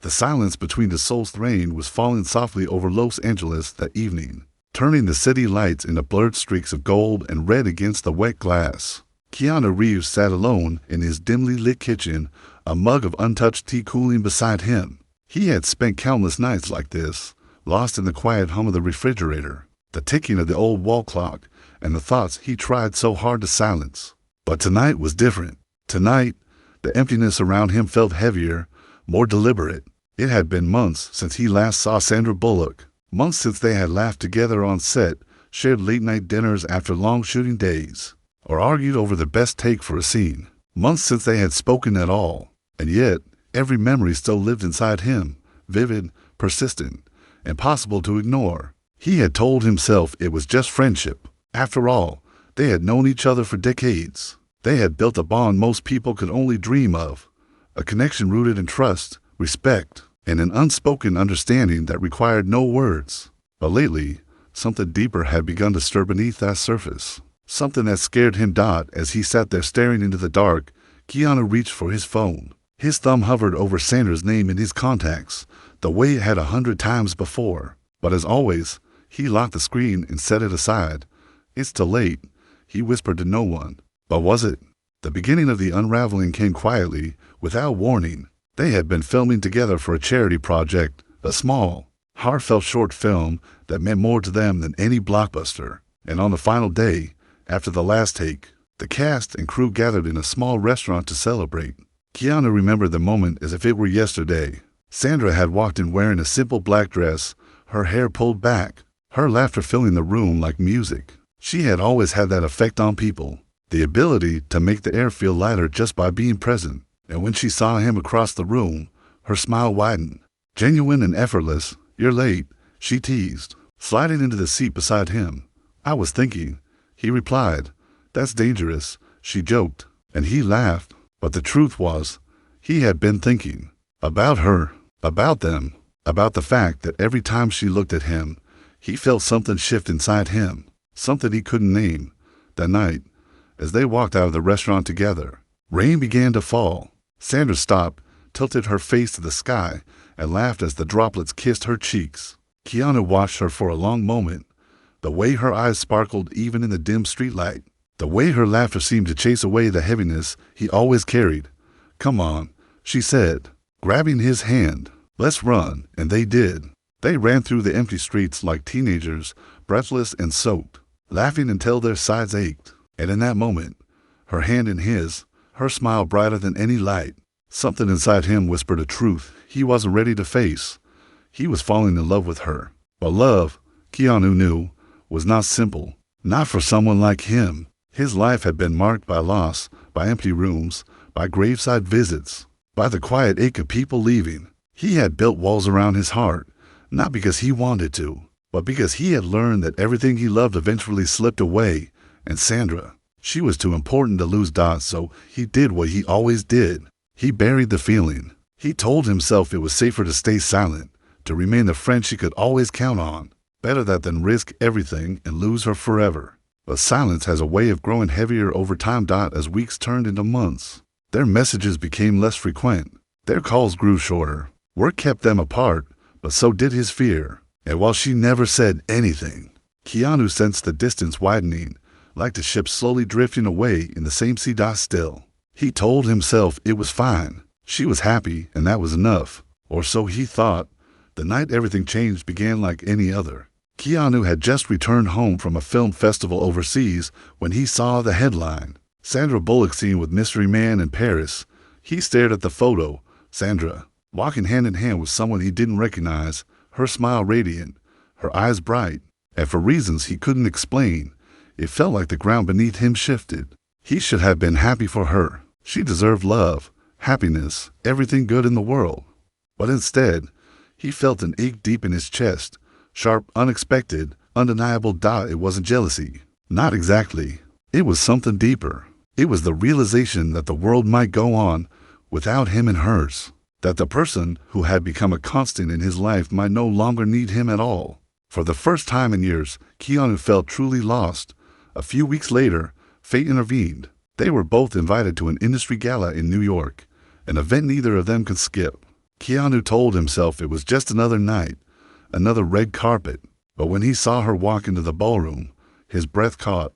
The silence between the soul's rain was falling softly over Los Angeles that evening, turning the city lights into blurred streaks of gold and red against the wet glass. Keanu Reeves sat alone in his dimly lit kitchen, a mug of untouched tea cooling beside him. He had spent countless nights like this, lost in the quiet hum of the refrigerator, the ticking of the old wall clock, and the thoughts he tried so hard to silence. But tonight was different. Tonight, the emptiness around him felt heavier, more deliberate. It had been months since he last saw Sandra Bullock, months since they had laughed together on set, shared late-night dinners after long shooting days, or argued over the best take for a scene. Months since they had spoken at all, and yet every memory still lived inside him, vivid, persistent, impossible to ignore. He had told himself it was just friendship. After all, they had known each other for decades. They had built a bond most people could only dream of, a connection rooted in trust, respect, and an unspoken understanding that required no words. But lately, something deeper had begun to stir beneath that surface. Something that scared him. As he sat there staring into the dark, Keanu reached for his phone. His thumb hovered over Sandra's name in his contacts, the way it had 100 times before. But as always, he locked the screen and set it aside. "It's too late," he whispered to no one. But was it? The beginning of the unraveling came quietly, without warning. They had been filming together for a charity project, a small, heartfelt short film that meant more to them than any blockbuster. And on the final day, after the last take, the cast and crew gathered in a small restaurant to celebrate. Keanu remembered the moment as if it were yesterday. Sandra had walked in wearing a simple black dress, her hair pulled back, her laughter filling the room like music. She had always had that effect on people, the ability to make the air feel lighter just by being present. And when she saw him across the room, her smile widened. Genuine and effortless. "You're late," she teased, sliding into the seat beside him. "I was thinking," he replied. "That's dangerous," she joked, and he laughed. But the truth was, he had been thinking about her, about them, about the fact that every time she looked at him, he felt something shift inside him, something he couldn't name. That night, as they walked out of the restaurant together, rain began to fall. Sandra stopped, tilted her face to the sky, and laughed as the droplets kissed her cheeks. Keanu watched her for a long moment, the way her eyes sparkled even in the dim streetlight, the way her laughter seemed to chase away the heaviness he always carried. "Come on," she said, grabbing his hand. "Let's run," and they did. They ran through the empty streets like teenagers, breathless and soaked, laughing until their sides ached. And in that moment, her hand in his, her smile brighter than any light, something inside him whispered a truth he wasn't ready to face. He was falling in love with her. But love, Keanu knew, was not simple. Not for someone like him. His life had been marked by loss, by empty rooms, by graveside visits, by the quiet ache of people leaving. He had built walls around his heart, not because he wanted to, but because he had learned that everything he loved eventually slipped away. And Sandra, she was too important to lose. So he did what he always did. He buried the feeling. He told himself it was safer to stay silent, to remain the friend she could always count on. Better that than risk everything and lose her forever. But silence has a way of growing heavier over time. As weeks turned into months, their messages became less frequent. Their calls grew shorter. Work kept them apart, but so did his fear. And while she never said anything, Keanu sensed the distance widening, like the ship slowly drifting away in the same sea. Still, he told himself it was fine. She was happy, and that was enough. Or so he thought. The night everything changed began like any other. Keanu had just returned home from a film festival overseas when he saw the headline, "Sandra Bullock seen with mystery man in Paris." He stared at the photo, Sandra, walking hand in hand with someone he didn't recognize, her smile radiant, her eyes bright, and for reasons he couldn't explain, it felt like the ground beneath him shifted. He should have been happy for her. She deserved love, happiness, everything good in the world. But instead, he felt an ache deep in his chest, sharp, unexpected, undeniable. It wasn't jealousy. Not exactly. It was something deeper. It was the realization that the world might go on without him and hers, that the person who had become a constant in his life might no longer need him at all. For the first time in years, Keanu felt truly lost. A few weeks later, fate intervened. They were both invited to an industry gala in New York, an event neither of them could skip. Keanu told himself it was just another night, another red carpet. But when he saw her walk into the ballroom, his breath caught.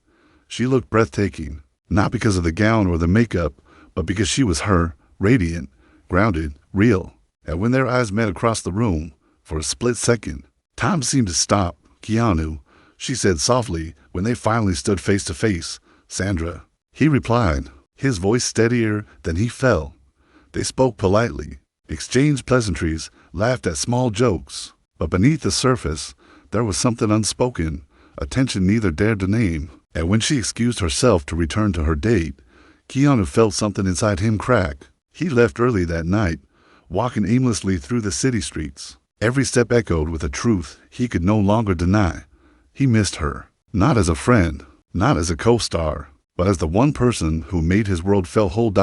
She looked breathtaking, not because of the gown or the makeup, but because she was her, radiant, grounded, real. And when their eyes met across the room, for a split second, time seemed to stop. "Keanu," she said softly when they finally stood face to face. "Sandra," he replied, his voice steadier than he felt. They spoke politely, exchanged pleasantries, laughed at small jokes. But beneath the surface, there was something unspoken, a tension neither dared to name. And when she excused herself to return to her date, Keanu felt something inside him crack. He left early that night, walking aimlessly through the city streets. Every step echoed with a truth he could no longer deny. He missed her, not as a friend, not as a co-star, but as the one person who made his world feel whole.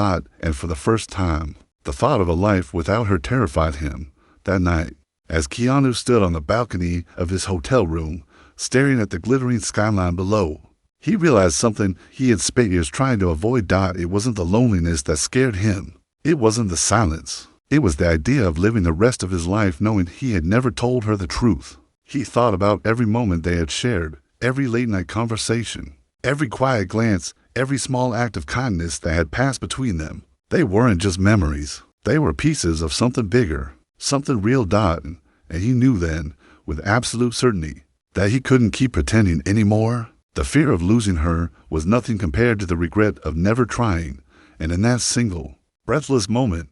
And for the first time, the thought of a life without her terrified him. That night, as Keanu stood on the balcony of his hotel room, staring at the glittering skyline below, he realized something he had spent years trying to avoid. It wasn't the loneliness that scared him. It wasn't the silence. It was the idea of living the rest of his life knowing he had never told her the truth. He thought about every moment they had shared, every late-night conversation, every quiet glance, every small act of kindness that had passed between them. They weren't just memories. They were pieces of something bigger, something real. And he knew then, with absolute certainty, that he couldn't keep pretending anymore. The fear of losing her was nothing compared to the regret of never trying. And in that single, breathless moment,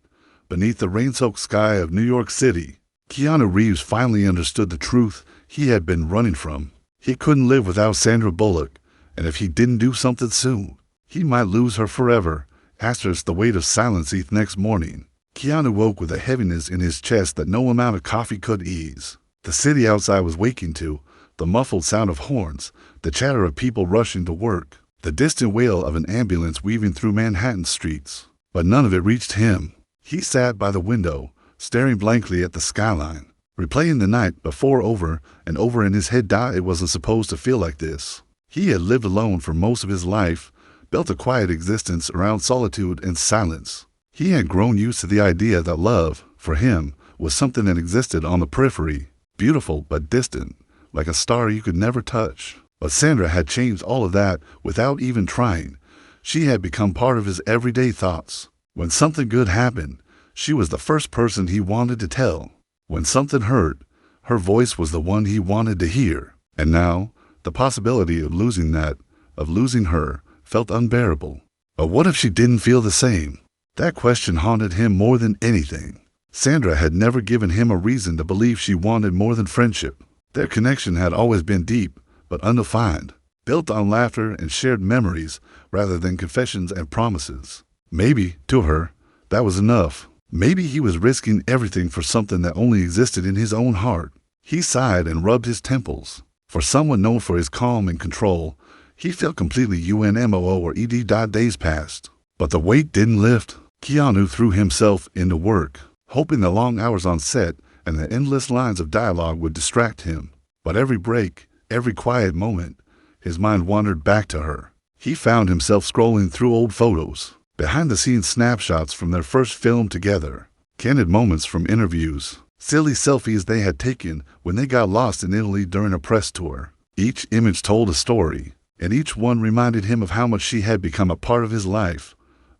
beneath the rain-soaked sky of New York City, Keanu Reeves finally understood the truth he had been running from. He couldn't live without Sandra Bullock, and if he didn't do something soon, he might lose her forever. The weight of silence each next morning. Keanu woke with a heaviness in his chest that no amount of coffee could ease. The city outside was waking to the muffled sound of horns, the chatter of people rushing to work, the distant wail of an ambulance weaving through Manhattan streets. But none of it reached him. He sat by the window, staring blankly at the skyline, replaying the night before over and over in his head. It wasn't supposed to feel like this. He had lived alone for most of his life, built a quiet existence around solitude and silence. He had grown used to the idea that love, for him, was something that existed on the periphery, beautiful but distant, like a star you could never touch. But Sandra had changed all of that without even trying. She had become part of his everyday thoughts. When something good happened, she was the first person he wanted to tell. When something hurt, her voice was the one he wanted to hear. And now, the possibility of losing that, of losing her, felt unbearable. But what if she didn't feel the same? That question haunted him more than anything. Sandra had never given him a reason to believe she wanted more than friendship. Their connection had always been deep, but undefined, built on laughter and shared memories rather than confessions and promises. Maybe, to her, that was enough. Maybe he was risking everything for something that only existed in his own heart. He sighed and rubbed his temples. For someone known for his calm and control, he felt completely unmoo or ed. Days passed. But the weight didn't lift. Keanu threw himself into work, hoping the long hours on set and the endless lines of dialogue would distract him. But every break, every quiet moment, his mind wandered back to her. He found himself scrolling through old photos, behind-the-scenes snapshots from their first film together, candid moments from interviews, silly selfies they had taken when they got lost in Italy during a press tour. Each image told a story, and each one reminded him of how much she had become a part of his life.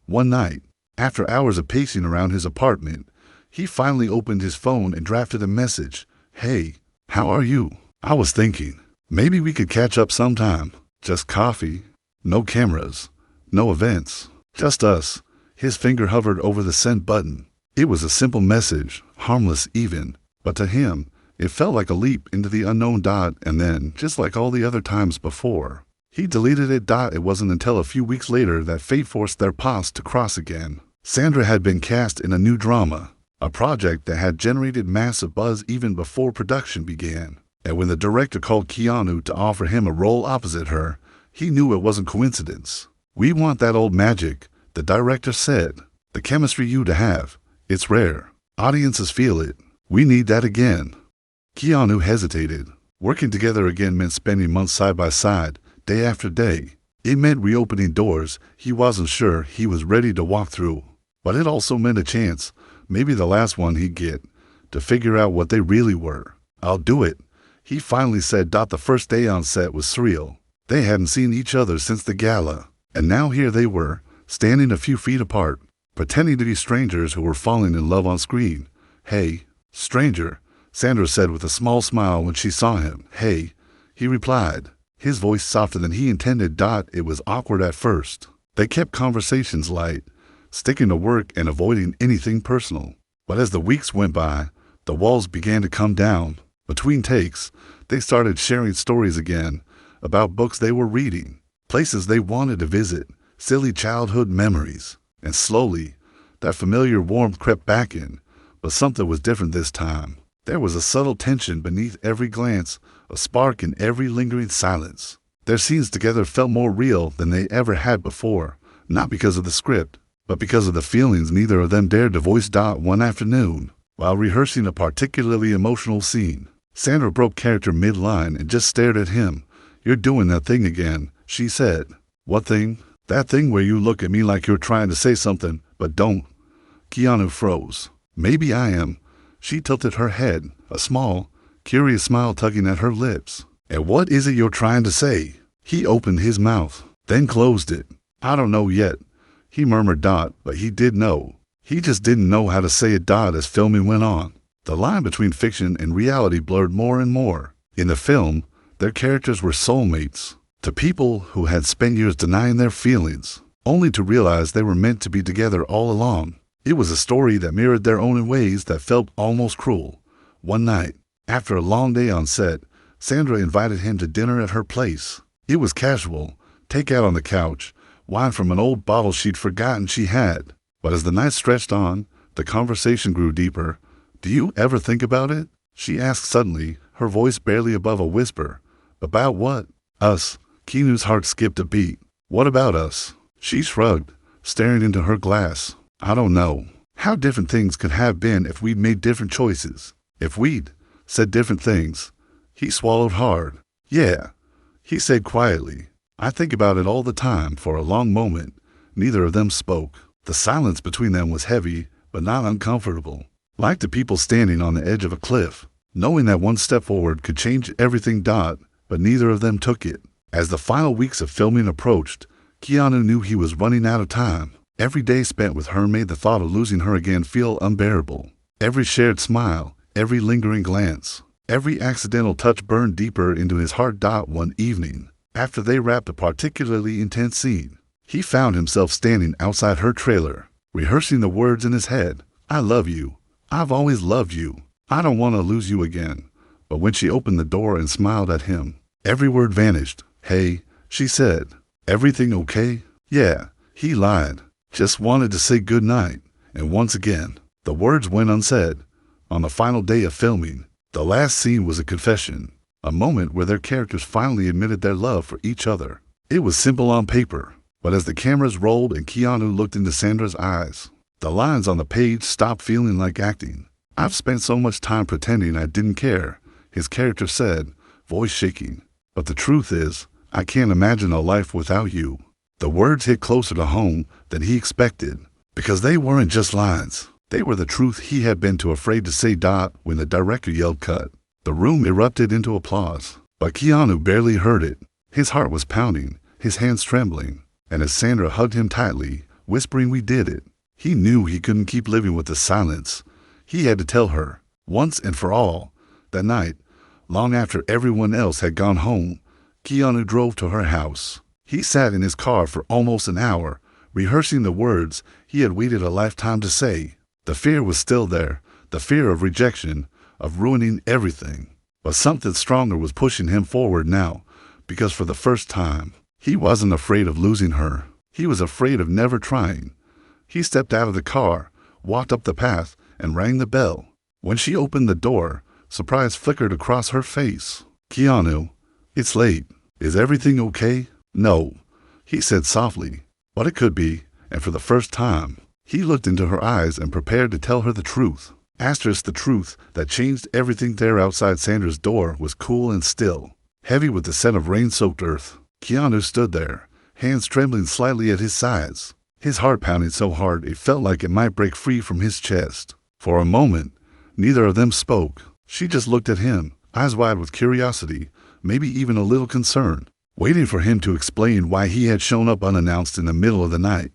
One night, after hours of pacing around his apartment, he finally opened his phone and drafted a message. "Hey, how are you? I was thinking, maybe we could catch up sometime. Just coffee. No cameras. No events. Just us." His finger hovered over the send button. It was a simple message, harmless even, but to him, it felt like a leap into the unknown. And then, just like all the other times before, he deleted it. It wasn't until a few weeks later that fate forced their paths to cross again. Sandra had been cast in a new drama, a project that had generated massive buzz even before production began. And when the director called Keanu to offer him a role opposite her, he knew it wasn't coincidence. "We want that old magic," the director said. "The chemistry you to have. It's rare. Audiences feel it. We need that again." Keanu hesitated. Working together again meant spending months side by side, day after day. It meant reopening doors he wasn't sure he was ready to walk through. But it also meant a chance, maybe the last one he'd get. to figure out what they really were. "I'll do it," he finally said. The first day on set was surreal. They hadn't seen each other since the gala, and now here they were, standing a few feet apart, pretending to be strangers who were falling in love on screen. "Hey, stranger," Sandra said with a small smile when she saw him. "Hey," he replied, his voice softer than he intended. It was awkward at first. They kept conversations light, sticking to work and avoiding anything personal. But as the weeks went by, the walls began to come down. Between takes, they started sharing stories again about books they were reading, places they wanted to visit, silly childhood memories. And slowly, that familiar warmth crept back in, but something was different this time. There was a subtle tension beneath every glance, a spark in every lingering silence. Their scenes together felt more real than they ever had before, not because of the script, but because of the feelings neither of them dared to voice. One afternoon, while rehearsing a particularly emotional scene, Sandra broke character mid-line and just stared at him. "You're doing that thing again," she said. "What thing?" "That thing where you look at me like you're trying to say something, but don't." Keanu froze. "Maybe I am." She tilted her head, a small, curious smile tugging at her lips. "And what is it you're trying to say?" He opened his mouth, then closed it. "I don't know yet," he murmured. But he did know. He just didn't know how to say it. As filming went on, the line between fiction and reality blurred more and more. In the film, their characters were soulmates, to people who had spent years denying their feelings, only to realize they were meant to be together all along. It was a story that mirrored their own in ways that felt almost cruel. One night, after a long day on set, Sandra invited him to dinner at her place. It was casual, takeout on the couch, wine from an old bottle she'd forgotten she had. But as the night stretched on, the conversation grew deeper. "Do you ever think about it?" she asked suddenly, her voice barely above a whisper. "About what?" "Us." Keanu's heart skipped a beat. "What about us?" She shrugged, staring into her glass. "I don't know. How different things could have been if we'd made different choices. If we'd said different things." He swallowed hard. "Yeah," he said quietly. "I think about it all the time." For a long moment, neither of them spoke. The silence between them was heavy, but not uncomfortable, like the people standing on the edge of a cliff, knowing that one step forward could change everything. But neither of them took it. As the final weeks of filming approached, Keanu knew he was running out of time. Every day spent with her made the thought of losing her again feel unbearable. Every shared smile, every lingering glance, every accidental touch burned deeper into his heart. One evening, after they wrapped a particularly intense scene, he found himself standing outside her trailer, rehearsing the words in his head. "I love you. I've always loved you. I don't want to lose you again." But when she opened the door and smiled at him, every word vanished. "Hey," she said. "Everything okay?" "Yeah," he lied. "Just wanted to say good night." And once again, the words went unsaid. On the final day of filming, the last scene was a confession, a moment where their characters finally admitted their love for each other. It was simple on paper, but as the cameras rolled and Keanu looked into Sandra's eyes, the lines on the page stopped feeling like acting. "I've spent so much time pretending I didn't care," his character said, voice shaking. "But the truth is, I can't imagine a life without you." The words hit closer to home than he expected, because they weren't just lines. They were the truth he had been too afraid to say. When the director yelled cut, the room erupted into applause, but Keanu barely heard it. His heart was pounding, his hands trembling, and as Sandra hugged him tightly, whispering, "We did it," he knew he couldn't keep living with the silence. He had to tell her, once and for all. That night, long after everyone else had gone home, Keanu drove to her house. He sat in his car for almost an hour, rehearsing the words he had waited a lifetime to say. The fear was still there, the fear of rejection, of ruining everything. But something stronger was pushing him forward now, because for the first time, he wasn't afraid of losing her. He was afraid of never trying. He stepped out of the car, walked up the path, and rang the bell. When she opened the door, surprise flickered across her face. "Keanu, it's late. Is everything okay?" "No," he said softly, "but it could be." And for the first time, he looked into her eyes and prepared to tell her the truth. The truth that changed everything. There outside Sandra's door was cool and still, heavy with the scent of rain-soaked earth. Keanu stood there, hands trembling slightly at his sides, his heart pounding so hard it felt like it might break free from his chest. For a moment, Neither of them spoke. She just looked at him, eyes wide with curiosity, maybe even a little concern, waiting for him to explain why he had shown up unannounced in the middle of the night.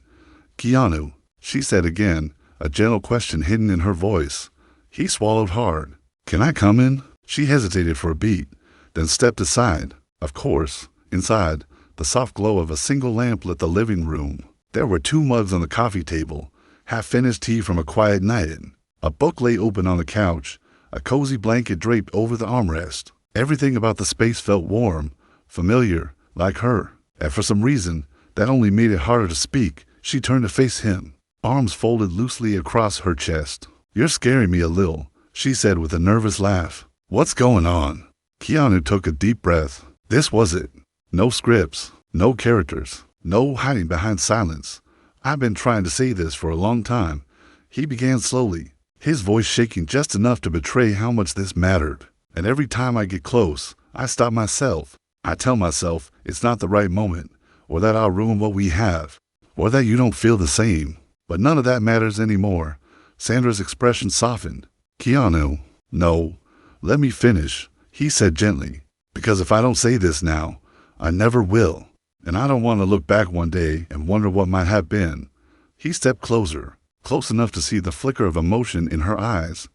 "Keanu," she said again, a gentle question hidden in her voice. He swallowed hard. "Can I come in?" She hesitated for a beat, then stepped aside. Of course, inside, the soft glow of a single lamp lit the living room. There were 2 mugs on the coffee table, half-finished tea from a quiet night. A book lay open on the couch, a cozy blanket draped over the armrest. Everything about the space felt warm, familiar, like her. And for some reason, that only made it harder to speak. She turned to face him, arms folded loosely across her chest. "You're scaring me a little," she said with a nervous laugh. "What's going on?" Keanu took a deep breath. This was it. No scripts, no characters, no hiding behind silence. "I've been trying to say this for a long time," he began slowly, his voice shaking just enough to betray how much this mattered. "And every time I get close, I stop myself. I tell myself it's not the right moment, or that I'll ruin what we have, or that you don't feel the same. But none of that matters anymore." Sandra's expression softened. "Keanu, no, let me finish," he said gently. "Because if I don't say this now, I never will. And I don't want to look back one day and wonder what might have been." He stepped closer, close enough to see the flicker of emotion in her eyes.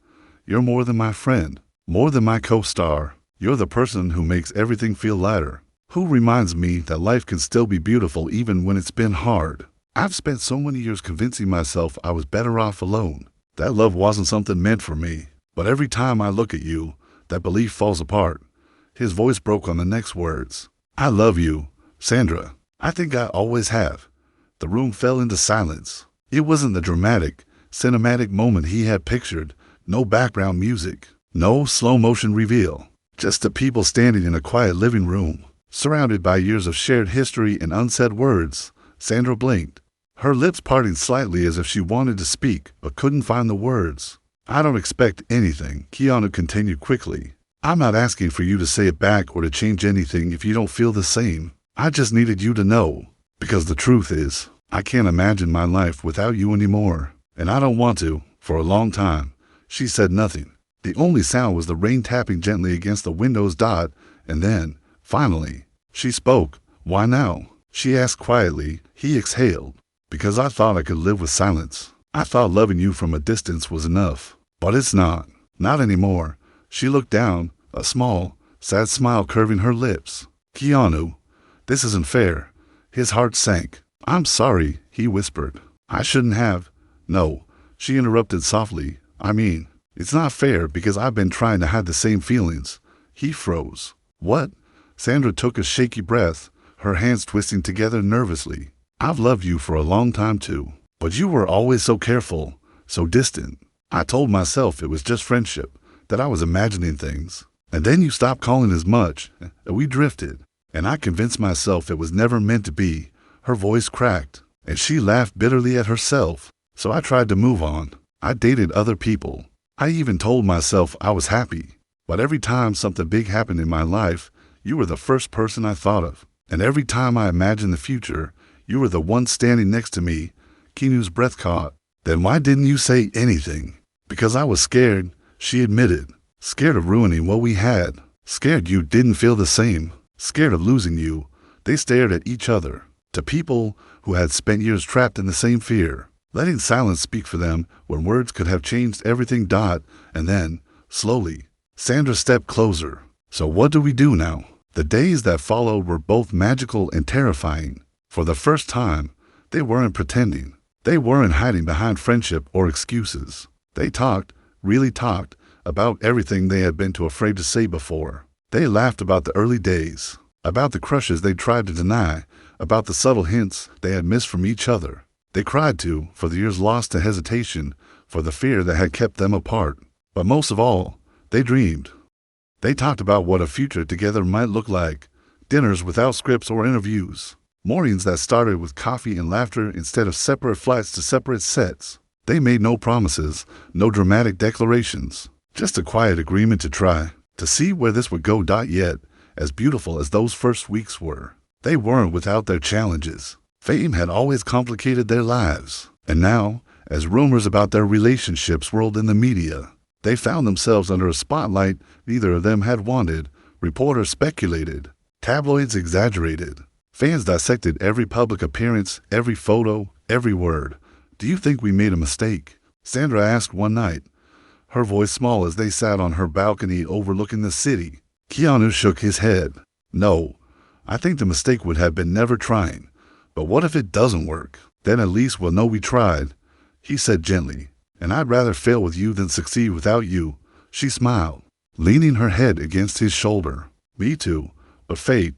"You're more than my friend, more than my co-star. You're the person who makes everything feel lighter, who reminds me that life can still be beautiful even when it's been hard. I've spent so many years convincing myself I was better off alone, that love wasn't something meant for me. But every time I look at you, that belief falls apart." His voice broke on the next words. "I love you, Sandra. I think I always have." The room fell into silence. It wasn't the dramatic, cinematic moment he had pictured. No background music, no slow-motion reveal. Just the people standing in a quiet living room, surrounded by years of shared history and unsaid words. Sandra blinked, her lips parting slightly as if she wanted to speak but couldn't find the words. "I don't expect anything," Keanu continued quickly. "I'm not asking for you to say it back or to change anything if you don't feel the same. I just needed you to know. Because the truth is, I can't imagine my life without you anymore. And I don't want to, for a long time." She said nothing. The only sound was the rain tapping gently against the window's dot, and then, finally, she spoke. "Why now?" she asked quietly. He exhaled. "Because I thought I could live with silence. I thought loving you from a distance was enough. But it's not. Not anymore." She looked down, a small, sad smile curving her lips. "Keanu, this isn't fair." His heart sank. "I'm sorry," he whispered. "I shouldn't have." "No," she interrupted softly. "I mean, it's not fair because I've been trying to hide the same feelings." He froze. "What?" Sandra took a shaky breath, her hands twisting together nervously. "I've loved you for a long time too. But you were always so careful, so distant. I told myself it was just friendship, that I was imagining things. And then you stopped calling as much, and we drifted. And I convinced myself it was never meant to be." Her voice cracked, and she laughed bitterly at herself. "So I tried to move on. I dated other people. I even told myself I was happy. But every time something big happened in my life, you were the first person I thought of. And every time I imagined the future, you were the one standing next to me." Keanu's breath caught. "Then why didn't you say anything?" "Because I was scared," she admitted. "Scared of ruining what we had. Scared you didn't feel the same. Scared of losing you." They stared at each other. To people who had spent years trapped in the same fear, letting silence speak for them when words could have changed everything. And then, slowly, Sandra stepped closer. "So what do we do now?" The days that followed were both magical and terrifying. For the first time, they weren't pretending. They weren't hiding behind friendship or excuses. They talked, really talked, about everything they had been too afraid to say before. They laughed about the early days, about the crushes they tried to deny, about the subtle hints they had missed from each other. They cried too, for the years lost to hesitation, for the fear that had kept them apart. But most of all, they dreamed. They talked about what a future together might look like. Dinners without scripts or interviews. Mornings that started with coffee and laughter instead of separate flights to separate sets. They made no promises, no dramatic declarations. Just a quiet agreement to try, to see where this would go. Yet, as beautiful as those first weeks were, they weren't without their challenges. Fame had always complicated their lives. And now, as rumors about their relationships swirled in the media, They found themselves under a spotlight neither of them had wanted. Reporters speculated. Tabloids exaggerated. Fans dissected every public appearance, every photo, every word. "Do you think we made a mistake?" Sandra asked one night, her voice small as they sat on her balcony overlooking the city. Keanu shook his head. "No, I think the mistake would have been never trying. But what if it doesn't work? Then at least we'll know we tried," he said gently. "And I'd rather fail with you than succeed without you." She smiled, leaning her head against his shoulder. "Me too, but fate,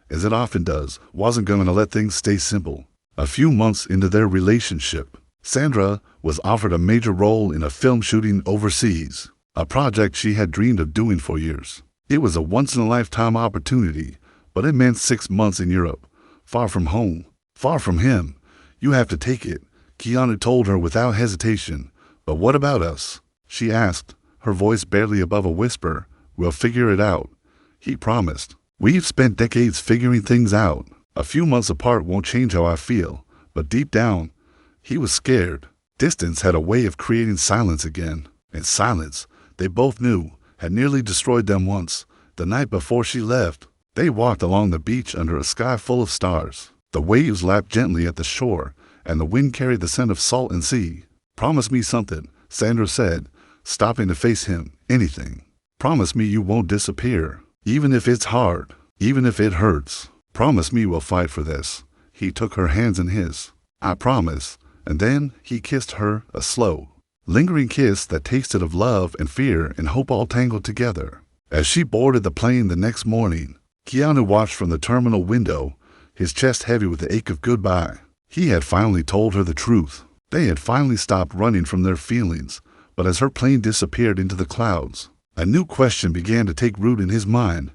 as it often does, wasn't going to let things stay simple." A few months into their relationship, Sandra was offered a major role in a film shooting overseas, a project she had dreamed of doing for years. It was a once-in-a-lifetime opportunity, but it meant 6 months in Europe, far from home, far from him. "You have to take it," Keanu told her without hesitation. "But what about us?" she asked, her voice barely above a whisper. "We'll figure it out," he promised. "We've spent decades figuring things out. A few months apart won't change how I feel." But deep down, he was scared. Distance had a way of creating silence again. And silence, they both knew, had nearly destroyed them once. The night before she left, they walked along the beach under a sky full of stars. The waves lapped gently at the shore, and the wind carried the scent of salt and sea. "Promise me something," Sandra said, stopping to face him. "Anything. Promise me you won't disappear, even if it's hard, even if it hurts. Promise me we'll fight for this." He took her hands in his. "I promise." And then he kissed her, a slow, lingering kiss that tasted of love and fear and hope all tangled together. As she boarded the plane the next morning, Keanu watched from the terminal window, his chest heavy with the ache of goodbye. He had finally told her the truth. They had finally stopped running from their feelings. But as her plane disappeared into the clouds, a new question began to take root in his mind,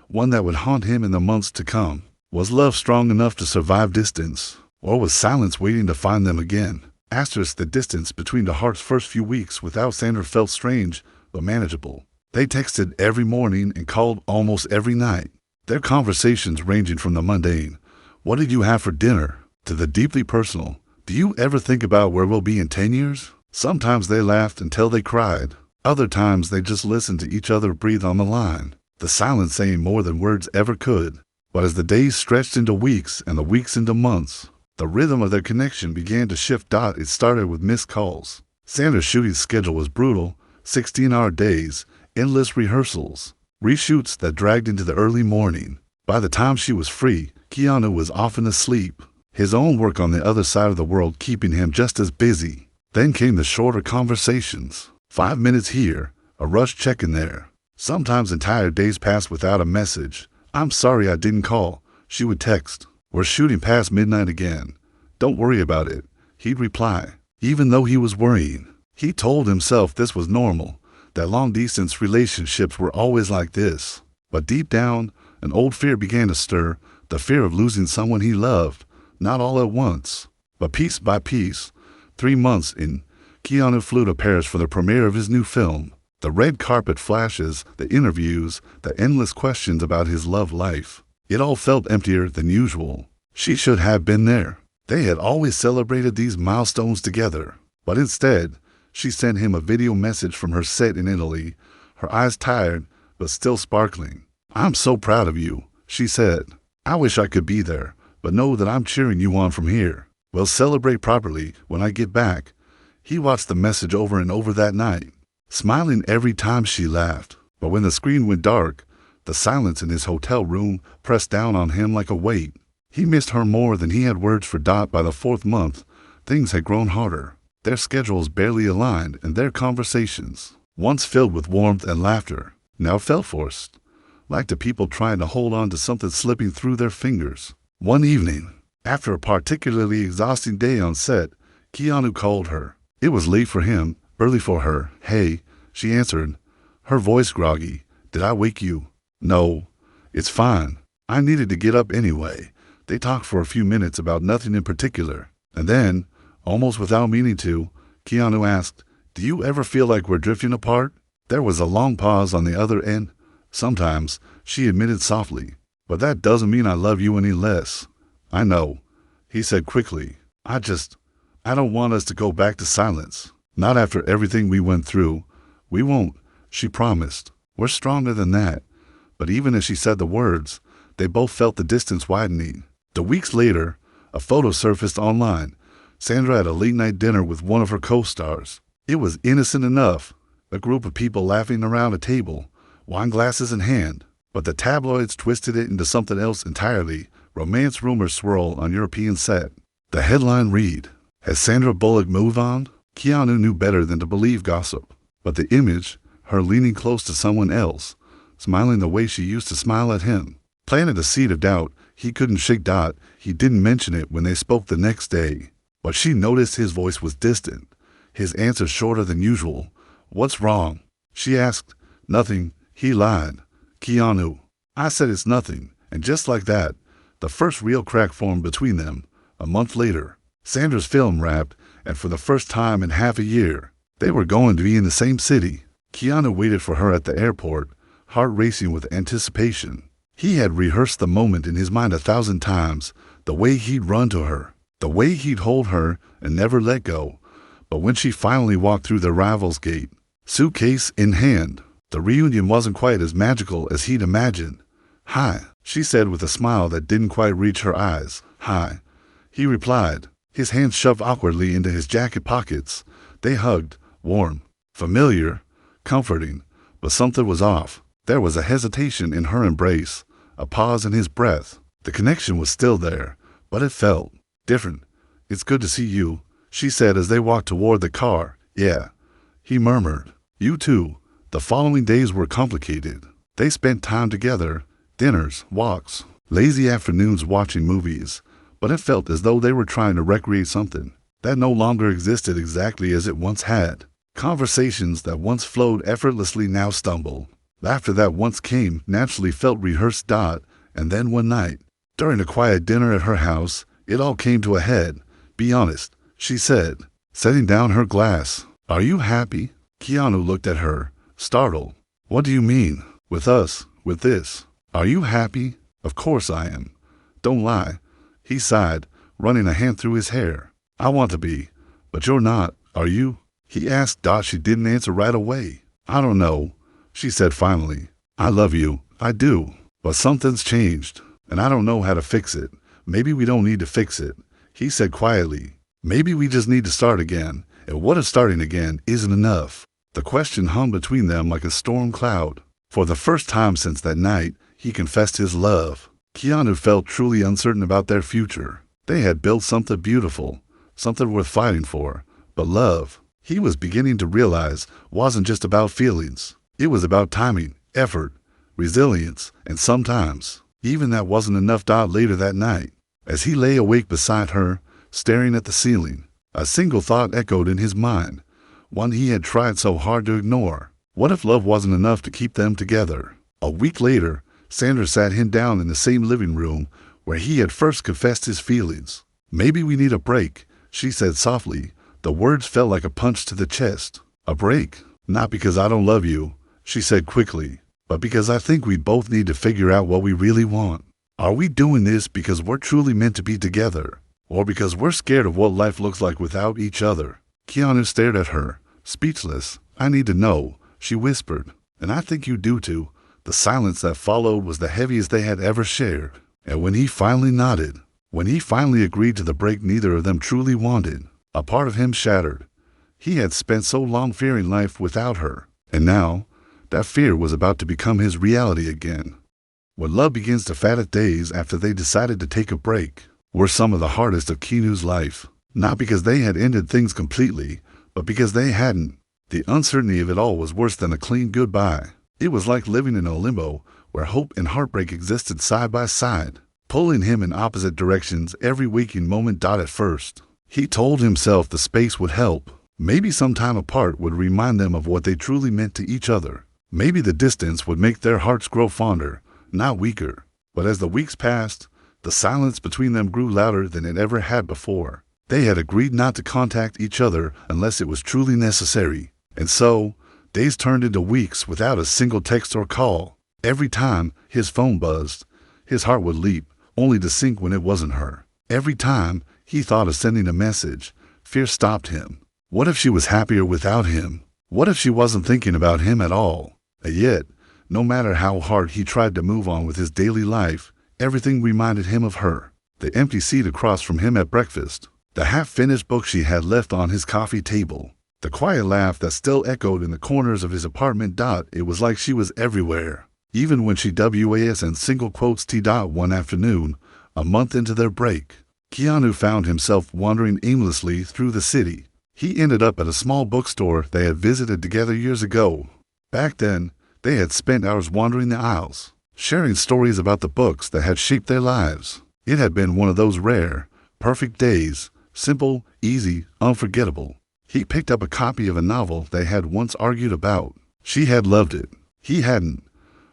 one that would haunt him in the months to come. Was love strong enough to survive distance? Or was silence waiting to find them again? The distance between the heart's first few weeks without Sandra felt strange but manageable. They texted every morning and called almost every night, their conversations ranging from the mundane, "What did you have for dinner?" to the deeply personal, "Do you ever think about where we'll be in 10 years? Sometimes they laughed until they cried. Other times they just listened to each other breathe on the line, the silence saying more than words ever could. But as the days stretched into weeks and the weeks into months, the rhythm of their connection began to shift. It started with missed calls. Sandra's shooting schedule was brutal, 16-hour days, endless rehearsals, reshoots that dragged into the early morning. By the time she was free, Keanu was often asleep, his own work on the other side of the world keeping him just as busy. Then came the shorter conversations. 5 minutes here, a rushed check-in there. Sometimes entire days passed without a message. "I'm sorry I didn't call," she would text. "We're shooting past midnight again. Don't worry about it," he'd reply. Even though he was worrying, he told himself this was normal, that long-distance relationships were always like this. But deep down, an old fear began to stir, the fear of losing someone he loved, not all at once, but piece by piece. 3 months in, Keanu flew to Paris for the premiere of his new film. The red carpet flashes, the interviews, the endless questions about his love life. It all felt emptier than usual. She should have been there. They had always celebrated these milestones together. But instead, she sent him a video message from her set in Italy, her eyes tired but still sparkling. "I'm so proud of you," she said. "I wish I could be there, but know that I'm cheering you on from here. We'll celebrate properly when I get back." He watched the message over and over that night, smiling every time she laughed. But when the screen went dark, the silence in his hotel room pressed down on him like a weight. He missed her more than he had words for. By the 4th month, things had grown harder. Their schedules barely aligned, and their conversations, once filled with warmth and laughter, now felt forced, like the people trying to hold on to something slipping through their fingers. One evening, after a particularly exhausting day on set, Keanu called her. It was late for him, early for her. "Hey," she answered, her voice groggy. "Did I wake you?" "No, it's fine. I needed to get up anyway." They talked for a few minutes about nothing in particular. And then, almost without meaning to, Keanu asked, "Do you ever feel like we're drifting apart?" There was a long pause on the other end. "Sometimes," she admitted softly. "But that doesn't mean I love you any less." "I know," he said quickly. I don't want us to go back to silence. Not after everything we went through. We won't, she promised. We're stronger than that. But even as she said the words, they both felt the distance widening. The weeks later, a photo surfaced online. Sandra at a late-night dinner with one of her co-stars. It was innocent enough, a group of people laughing around a table, wine glasses in hand. But the tabloids twisted it into something else entirely. Romance rumors swirl on European set. The headline read, "Has Sandra Bullock moved on?" Keanu knew better than to believe gossip. But the image, her leaning close to someone else, smiling the way she used to smile at him, planted a seed of doubt. He couldn't shake Dot. He didn't mention it when they spoke the next day. But she noticed his voice was distant, his answer shorter than usual. "What's wrong?" she asked. "Nothing," he lied. "Keanu." "I said it's nothing." And just like that, the first real crack formed between them. A month later, Sandra's film wrapped, and for the first time in half a year, they were going to be in the same city. Keanu waited for her at the airport, heart racing with anticipation. He had rehearsed the moment in his mind 1,000 times, the way he'd run to her, the way he'd hold her and never let go. But when she finally walked through the arrivals gate, suitcase in hand, the reunion wasn't quite as magical as he'd imagined. "Hi," she said with a smile that didn't quite reach her eyes. "Hi," he replied, his hands shoved awkwardly into his jacket pockets. They hugged, warm, familiar, comforting, but something was off. There was a hesitation in her embrace, a pause in his breath. The connection was still there, but it felt different. "It's good to see you," she said as they walked toward the car. "Yeah," he murmured. "You too." The following days were complicated. They spent time together, dinners, walks, lazy afternoons watching movies, but it felt as though they were trying to recreate something that no longer existed exactly as it once had. Conversations that once flowed effortlessly now stumbled. Laughter that once came naturally felt rehearsed. And then one night, during a quiet dinner at her house, it all came to a head. "Be honest," she said, setting down her glass. "Are you happy?" Keanu looked at her, startled. "What do you mean? With us? With this? Are you happy?" "Of course I am. Don't lie." He sighed, running a hand through his hair. "I want to be, but you're not, are you?" He asked. She didn't answer right away. "I don't know," she said finally. "I love you, I do, but something's changed, and I don't know how to fix it. Maybe we don't need to fix it," he said quietly. "Maybe we just need to start again, and what if starting again isn't enough?" The question hung between them like a storm cloud. For the first time since that night, he confessed his love. Keanu felt truly uncertain about their future. They had built something beautiful, something worth fighting for. But love, he was beginning to realize, wasn't just about feelings. It was about timing, effort, resilience, and sometimes, even that wasn't enough. Later that night, as he lay awake beside her, staring at the ceiling, a single thought echoed in his mind, one he had tried so hard to ignore. What if love wasn't enough to keep them together? A week later, Sandra sat him down in the same living room where he had first confessed his feelings. "Maybe we need a break," she said softly. The words felt like a punch to the chest. "A break? Not because I don't love you," she said quickly, "but because I think we both need to figure out what we really want. Are we doing this because we're truly meant to be together, or because we're scared of what life looks like without each other?" Keanu stared at her, speechless. "I need to know," she whispered, "and I think you do too." The silence that followed was the heaviest they had ever shared. And when he finally nodded, when he finally agreed to the break neither of them truly wanted, a part of him shattered. He had spent so long fearing life without her, and now that fear was about to become his reality again. What love begins to fade at days after they decided to take a break were some of the hardest of Keanu's life. Not because they had ended things completely, but because they hadn't. The uncertainty of it all was worse than a clean goodbye. It was like living in a limbo where hope and heartbreak existed side by side, pulling him in opposite directions every waking moment. At first, he told himself the space would help. Maybe some time apart would remind them of what they truly meant to each other. Maybe the distance would make their hearts grow fonder, not weaker. But as the weeks passed, the silence between them grew louder than it ever had before. They had agreed not to contact each other unless it was truly necessary. And so, days turned into weeks without a single text or call. Every time his phone buzzed, his heart would leap, only to sink when it wasn't her. Every time he thought of sending a message, fear stopped him. What if she was happier without him? What if she wasn't thinking about him at all? And yet, no matter how hard he tried to move on with his daily life, everything reminded him of her. The empty seat across from him at breakfast, the half-finished book she had left on his coffee table, the quiet laugh that still echoed in the corners of his apartment. It was like she was everywhere. Even when she was and single quotes T. One afternoon, a month into their break, Keanu found himself wandering aimlessly through the city. He ended up at a small bookstore they had visited together years ago. Back then, they had spent hours wandering the aisles, sharing stories about the books that had shaped their lives. It had been one of those rare, perfect days, simple, easy, unforgettable. He picked up a copy of a novel they had once argued about. She had loved it. He hadn't.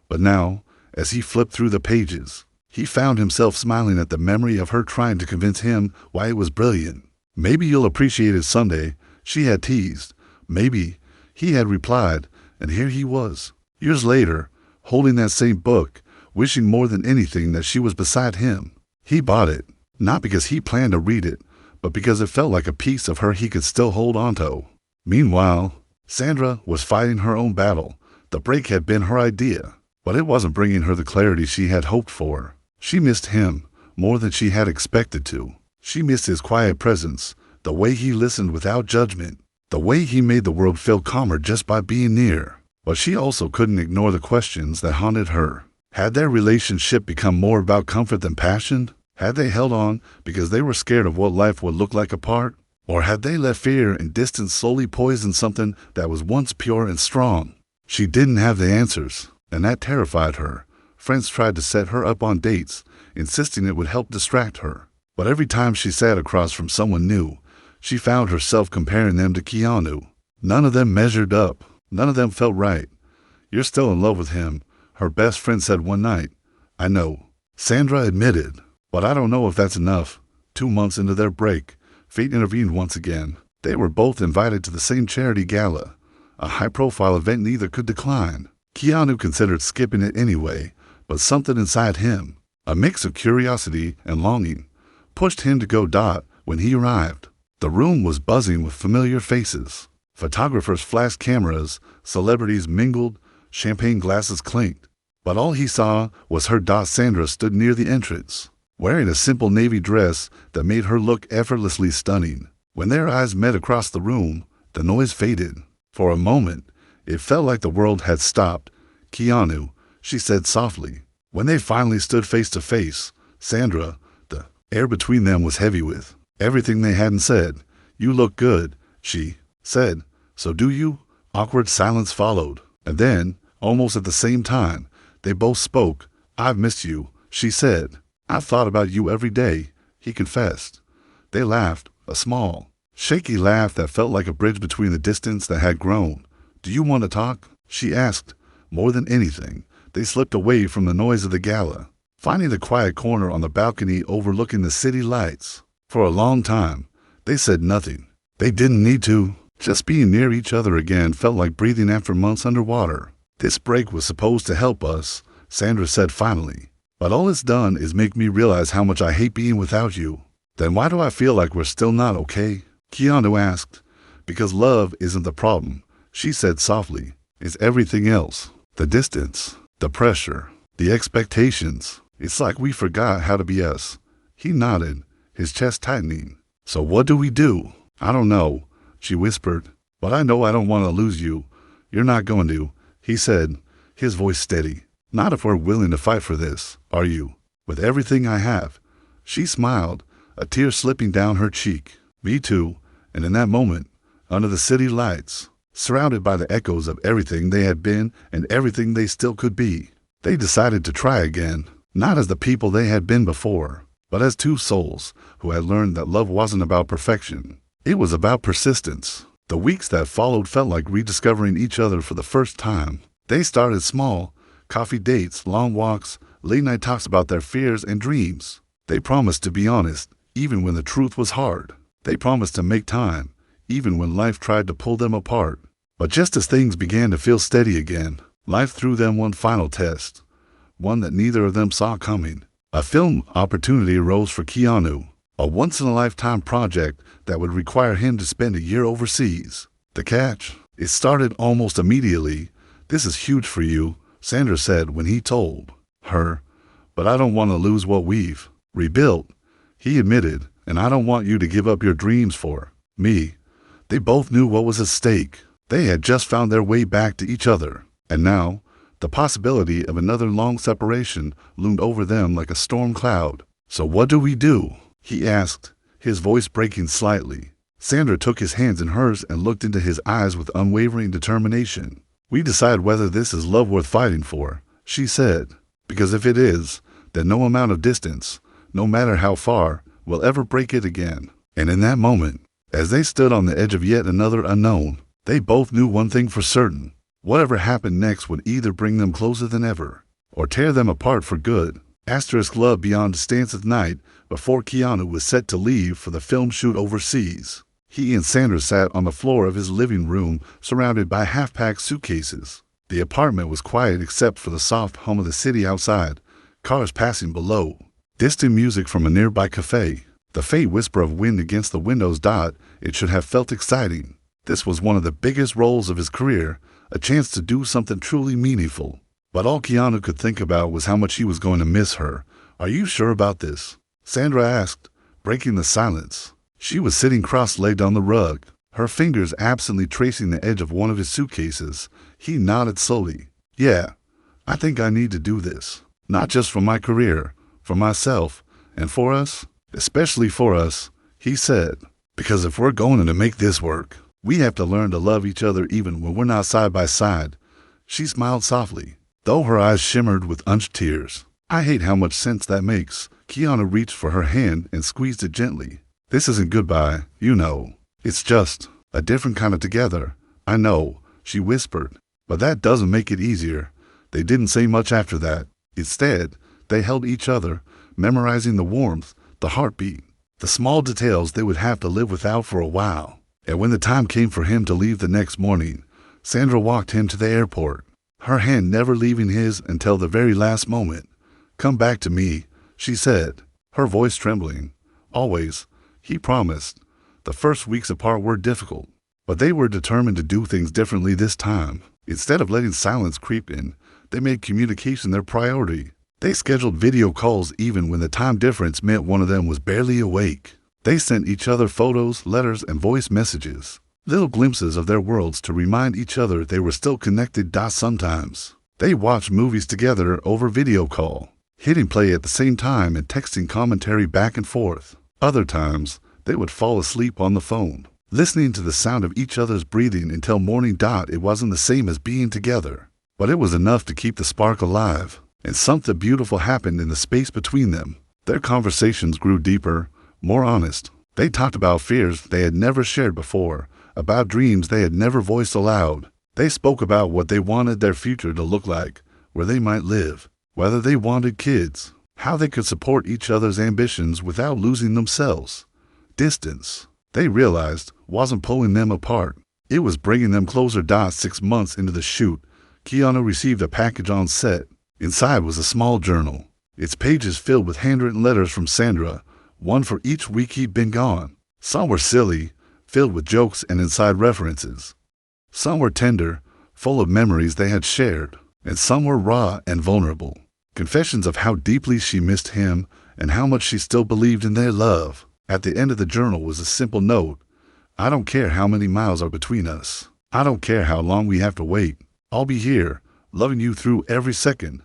But now, as he flipped through the pages, he found himself smiling at the memory of her trying to convince him why it was brilliant. "Maybe you'll appreciate it someday," she had teased. "Maybe," he had replied, and here he was, years later, holding that same book, wishing more than anything that she was beside him. He bought it, not because he planned to read it, but because it felt like a piece of her he could still hold onto. Meanwhile, Sandra was fighting her own battle. The break had been her idea, but it wasn't bringing her the clarity she had hoped for. She missed him more than she had expected to. She missed his quiet presence, the way he listened without judgment, the way he made the world feel calmer just by being near. But she also couldn't ignore the questions that haunted her. Had their relationship become more about comfort than passion? Had they held on because they were scared of what life would look like apart? Or had they let fear and distance slowly poison something that was once pure and strong? She didn't have the answers, and that terrified her. Friends tried to set her up on dates, insisting it would help distract her. But every time she sat across from someone new, she found herself comparing them to Keanu. None of them measured up. None of them felt right. "You're still in love with him," her best friend said one night. "I know," Sandra admitted, "but I don't know if that's enough." 2 months into their break, fate intervened once again. They were both invited to the same charity gala, a high-profile event neither could decline. Keanu considered skipping it anyway, but something inside him, a mix of curiosity and longing, pushed him to go. When he arrived, the room was buzzing with familiar faces. Photographers flashed cameras, celebrities mingled, champagne glasses clinked. But all he saw was her. Sandra stood near the entrance, wearing a simple navy dress that made her look effortlessly stunning. When their eyes met across the room, the noise faded. For a moment, it felt like the world had stopped. "Keanu," she said softly. When they finally stood face to face, Sandra, the air between them was heavy with everything they hadn't said. "You look good," she said. "So do you?" Awkward silence followed, and then, almost at the same time, they both spoke. "I've missed you," she said. "I've thought about you every day," he confessed. They laughed, a small, shaky laugh that felt like a bridge between the distance that had grown. "Do you want to talk?" she asked. More than anything, they slipped away from the noise of the gala, finding a quiet corner on the balcony overlooking the city lights. For a long time, they said nothing. They didn't need to. Just being near each other again felt like breathing after months underwater. "This break was supposed to help us," Sandra said finally. "But all it's done is make me realize how much I hate being without you." "Then why do I feel like we're still not okay?" Keanu asked. "Because love isn't the problem," she said softly. "It's everything else. The distance, the pressure, the expectations. It's like we forgot how to be us." He nodded, his chest tightening. "So what do we do?" "I don't know," she whispered. "But I know I don't want to lose you." "You're not going to," he said, his voice steady. "Not if we're willing to fight for this, are you?" "With everything I have." She smiled, a tear slipping down her cheek. "Me too." And in that moment, under the city lights, surrounded by the echoes of everything they had been and everything they still could be, they decided to try again, not as the people they had been before, but as two souls who had learned that love wasn't about perfection. It was about persistence. The weeks that followed felt like rediscovering each other for the first time. They started small, coffee dates, long walks, late-night talks about their fears and dreams. They promised to be honest, even when the truth was hard. They promised to make time, even when life tried to pull them apart. But just as things began to feel steady again, life threw them one final test, one that neither of them saw coming. A film opportunity arose for Keanu, a once-in-a-lifetime project that would require him to spend a year overseas. The catch? It started almost immediately. "This is huge for you," Sandra said when he told her. "But I don't want to lose what we've rebuilt," he admitted, "and I don't want you to give up your dreams for me." They both knew what was at stake. They had just found their way back to each other, and now the possibility of another long separation loomed over them like a storm cloud. "So what do we do?" he asked, his voice breaking slightly. Sandra took his hands in hers and looked into his eyes with unwavering determination. "We decide whether this is love worth fighting for," she said, "because if it is, then no amount of distance, no matter how far, will ever break it again." And in that moment, as they stood on the edge of yet another unknown, they both knew one thing for certain. Whatever happened next would either bring them closer than ever, or tear them apart for good. Love beyond the stance of night before Keanu was set to leave for the film shoot overseas. He and Sandra sat on the floor of his living room surrounded by half-packed suitcases. The apartment was quiet except for the soft hum of the city outside, cars passing below, distant music from a nearby cafe, the faint whisper of wind against the windows. It should have felt exciting. This was one of the biggest roles of his career, a chance to do something truly meaningful. But all Keanu could think about was how much he was going to miss her. "Are you sure about this?" Sandra asked, breaking the silence. She was sitting cross-legged on the rug, her fingers absently tracing the edge of one of his suitcases. He nodded slowly. "Yeah, I think I need to do this. Not just for my career, for myself, and for us, especially for us," he said. "Because if we're going to make this work, we have to learn to love each other even when we're not side by side." She smiled softly, though her eyes shimmered with unshed tears. "I hate how much sense that makes." Keanu reached for her hand and squeezed it gently. "This isn't goodbye, you know. It's just a different kind of together." "I know," she whispered, "but that doesn't make it easier." They didn't say much after that. Instead, they held each other, memorizing the warmth, the heartbeat, the small details they would have to live without for a while. And when the time came for him to leave the next morning, Sandra walked him to the airport, her hand never leaving his until the very last moment. "Come back to me," she said, her voice trembling. "Always," he promised. The first weeks apart were difficult, but they were determined to do things differently this time. Instead of letting silence creep in, they made communication their priority. They scheduled video calls even when the time difference meant one of them was barely awake. They sent each other photos, letters, and voice messages, little glimpses of their worlds to remind each other they were still connected. Sometimes they watched movies together over video call, hitting play at the same time and texting commentary back and forth. Other times, they would fall asleep on the phone, listening to the sound of each other's breathing until morning. It wasn't the same as being together, but it was enough to keep the spark alive. And something beautiful happened in the space between them. Their conversations grew deeper, more honest. They talked about fears they had never shared before, about dreams they had never voiced aloud. They spoke about what they wanted their future to look like, where they might live, whether they wanted kids, how they could support each other's ambitions without losing themselves. Distance, they realized, wasn't pulling them apart. It was bringing them closer. 6 months into the shoot, Keanu received a package on set. Inside was a small journal, its pages filled with handwritten letters from Sandra, one for each week he'd been gone. Some were silly, filled with jokes and inside references. Some were tender, full of memories they had shared, and some were raw and vulnerable, confessions of how deeply she missed him and how much she still believed in their love. At the end of the journal was a simple note: "I don't care how many miles are between us. I don't care how long we have to wait. I'll be here, loving you through every second."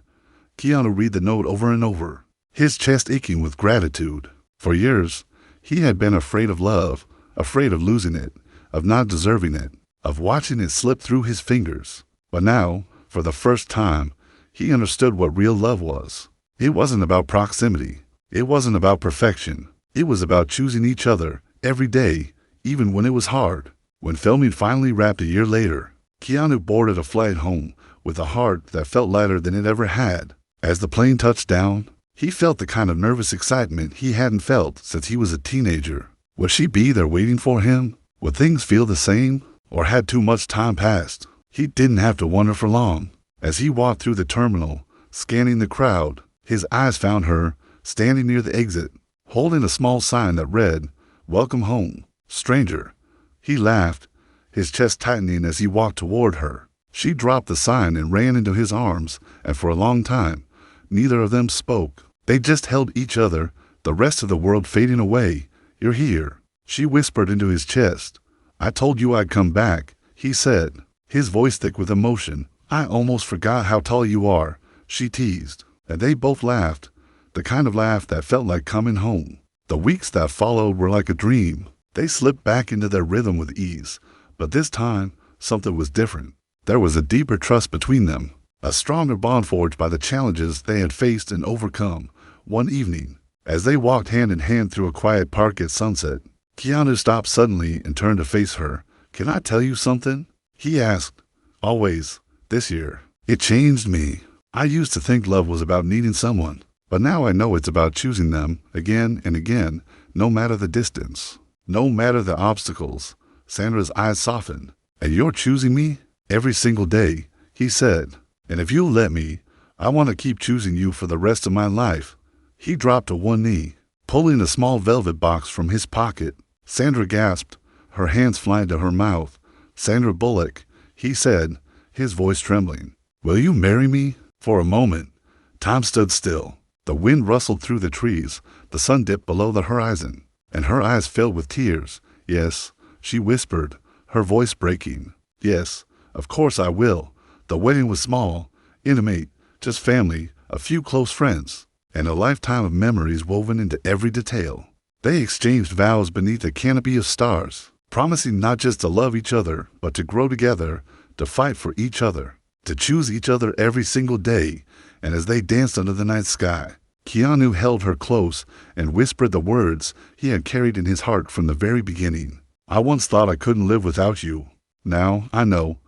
Keanu read the note over and over, his chest aching with gratitude. For years, he had been afraid of love, afraid of losing it, of not deserving it, of watching it slip through his fingers. But now, for the first time, he understood what real love was. It wasn't about proximity. It wasn't about perfection. It was about choosing each other every day, even when it was hard. When filming finally wrapped a year later, Keanu boarded a flight home with a heart that felt lighter than it ever had. As the plane touched down, he felt the kind of nervous excitement he hadn't felt since he was a teenager. Would she be there waiting for him? Would things feel the same? Or had too much time passed? He didn't have to wonder for long. As he walked through the terminal, scanning the crowd, his eyes found her, standing near the exit, holding a small sign that read, "Welcome home, stranger." He laughed, his chest tightening as he walked toward her. She dropped the sign and ran into his arms, and for a long time, neither of them spoke. They just held each other, the rest of the world fading away. "You're here," she whispered into his chest. "I told you I'd come back," he said, his voice thick with emotion. "I almost forgot how tall you are," she teased. And they both laughed, the kind of laugh that felt like coming home. The weeks that followed were like a dream. They slipped back into their rhythm with ease, but this time, something was different. There was a deeper trust between them, a stronger bond forged by the challenges they had faced and overcome. One evening, as they walked hand in hand through a quiet park at sunset, Keanu stopped suddenly and turned to face her. "Can I tell you something?" he asked. "Always. This year, it changed me. I used to think love was about needing someone, but now I know it's about choosing them again and again, no matter the distance, no matter the obstacles." Sandra's eyes softened. "And you're choosing me every single day," he said. "And if you'll let me, I want to keep choosing you for the rest of my life." He dropped to one knee, pulling a small velvet box from his pocket. Sandra gasped, her hands flying to her mouth. "Sandra Bullock," he said, his voice trembling. "Will you marry me?" For a moment, time stood still. The wind rustled through the trees, the sun dipped below the horizon, and her eyes filled with tears. "Yes," she whispered, her voice breaking. "Yes, of course I will." The wedding was small, intimate, just family, a few close friends, and a lifetime of memories woven into every detail. They exchanged vows beneath a canopy of stars, promising not just to love each other, but to grow together, to fight for each other, to choose each other every single day. And as they danced under the night sky, Keanu held her close and whispered the words he had carried in his heart from the very beginning. "I once thought I couldn't live without you. Now I know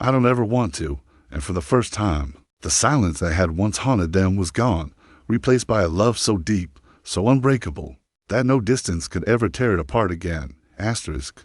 I don't ever want to." And for the first time, the silence that had once haunted them was gone, replaced by a love so deep, so unbreakable, that no distance could ever tear it apart again. Asterisk.